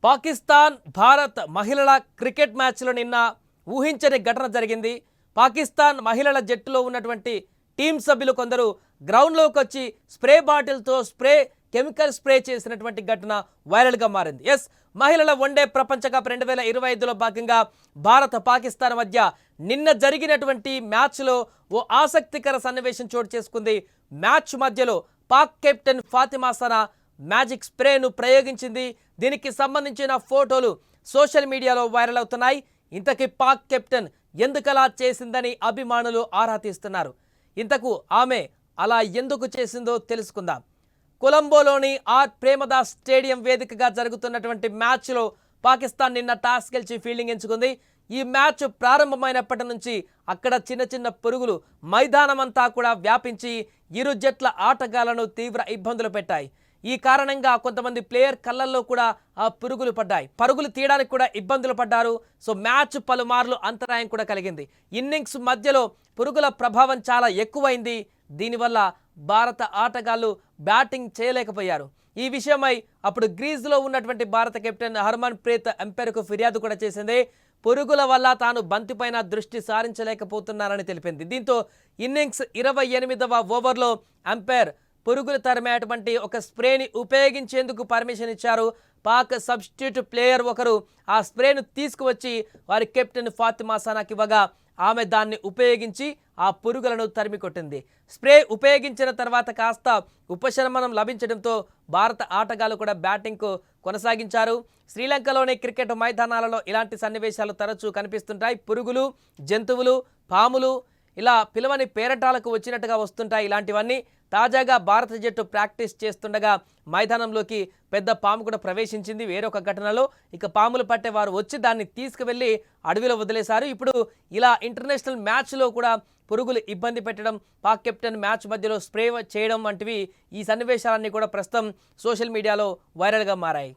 పాకిస్తాన్ భారత్ మహిళల క్రికెట్ మ్యాచ్లో నిన్న ఊహించని ఘటన జరిగింది. పాకిస్తాన్ మహిళల జట్టులో ఉన్నటువంటి టీం సభ్యులు కొందరు గ్రౌండ్లోకి వచ్చి స్ప్రే బాటిల్తో కెమికల్ స్ప్రే చేసినటువంటి ఘటన వైరల్గా మారింది. మహిళల వన్డే ప్రపంచ కప్ 2025లో భాగంగా భారత్ పాకిస్తాన్ మధ్య నిన్న జరిగినటువంటి మ్యాచ్లో ఓ ఆసక్తికర సన్నివేశం చోటు చేసుకుంది. మ్యాచ్ మధ్యలో పాక్ కెప్టెన్ ఫాతిమా సనా మ్యాజిక్ స్ప్రేను ప్రయోగించింది. దీనికి సంబంధించిన ఫోటోలు సోషల్ మీడియాలో వైరల్ అవుతున్నాయి. ఇంతకీ పాక్ కెప్టెన్ ఎందుకలా చేసిందని అభిమానులు ఆరా తీస్తున్నారు. ఇంతకు ఆమె అలా ఎందుకు చేసిందో తెలుసుకుందాం. కొలంబోలోని ఆర్ ప్రేమదాస్ స్టేడియం వేదికగా జరుగుతున్నటువంటి మ్యాచ్లో పాకిస్తాన్ నిన్న టాస్ గెలిచి ఫీల్డింగ్ ఎంచుకుంది. ఈ మ్యాచ్ ప్రారంభమైనప్పటి నుంచి అక్కడ చిన్న చిన్న పురుగులు మైదానమంతా కూడా వ్యాపించి ఇరు జట్ల ఆటగాళ్లను తీవ్ర ఇబ్బందులు పెట్టాయి. ఈ కారణంగా కొంతమంది ప్లేయర్ కళ్ళల్లో కూడా ఆ పురుగులు పడ్డాయి. పరుగులు తీయడానికి కూడా ఇబ్బందులు పడ్డారు. సో మ్యాచ్ పలుమార్లు అంతరాయం కూడా కలిగింది. ఇన్నింగ్స్ మధ్యలో పురుగుల ప్రభావం చాలా ఎక్కువైంది. దీనివల్ల భారత ఆటగాళ్లు బ్యాటింగ్ చేయలేకపోయారు. ఈ విషయమై అప్పుడు గ్రీజ్లో ఉన్నటువంటి భారత కెప్టెన్ హర్మన్ ప్రీత్ అంపైర్కు ఫిర్యాదు కూడా చేసింది. పురుగుల వల్ల తాను బంతిపైన దృష్టి సారించలేకపోతున్నారని తెలిపింది. దీంతో ఇన్నింగ్స్ 28వ ఓవర్లో అంపైర్ పురుగులు తరిమేటువంటి ఒక స్ప్రేని ఉపయోగించేందుకు పర్మిషన్ ఇచ్చారు. పాక్ సబ్స్టిట్యూట్ ప్లేయర్ ఒకరు ఆ స్ప్రేను తీసుకువచ్చి వారి కెప్టెన్ ఫాతిమా సనాకి ఇవ్వగా ఆమె దాన్ని ఉపయోగించి ఆ పురుగులను తరిమి కొట్టింది. స్ప్రే ఉపయోగించిన తర్వాత కాస్త ఉపశమనం లభించడంతో భారత ఆటగాళ్లు కూడా బ్యాటింగ్కు కొనసాగించారు. శ్రీలంకలోని క్రికెట్ మైదానాలలో ఇలాంటి సన్నివేశాలు తరచూ కనిపిస్తుంటాయి. పురుగులు, జంతువులు, పాములు ఇలా పిలవని పేరటాలకు వచ్చినట్టుగా వస్తుంటాయి. ఇలాంటివన్నీ తాజాగా భారత జట్టు ప్రాక్టీస్ చేస్తుండగా మైదానంలోకి పెద్ద పాము కూడా ప్రవేశించింది. వేరొక ఘటనలో ఇక పాములు పట్టేవారు వచ్చి దాన్ని తీసుకువెళ్ళి అడవిలో వదిలేశారు. ఇప్పుడు ఇలా ఇంటర్నేషనల్ మ్యాచ్లో కూడా పురుగులు ఇబ్బంది పెట్టడం, పాక్ కెప్టెన్ మ్యాచ్ మధ్యలో స్ప్రే చేయడం వంటివి ఈ సన్నివేశాలన్నీ కూడా ప్రస్తుతం సోషల్ మీడియాలో వైరల్గా మారాయి.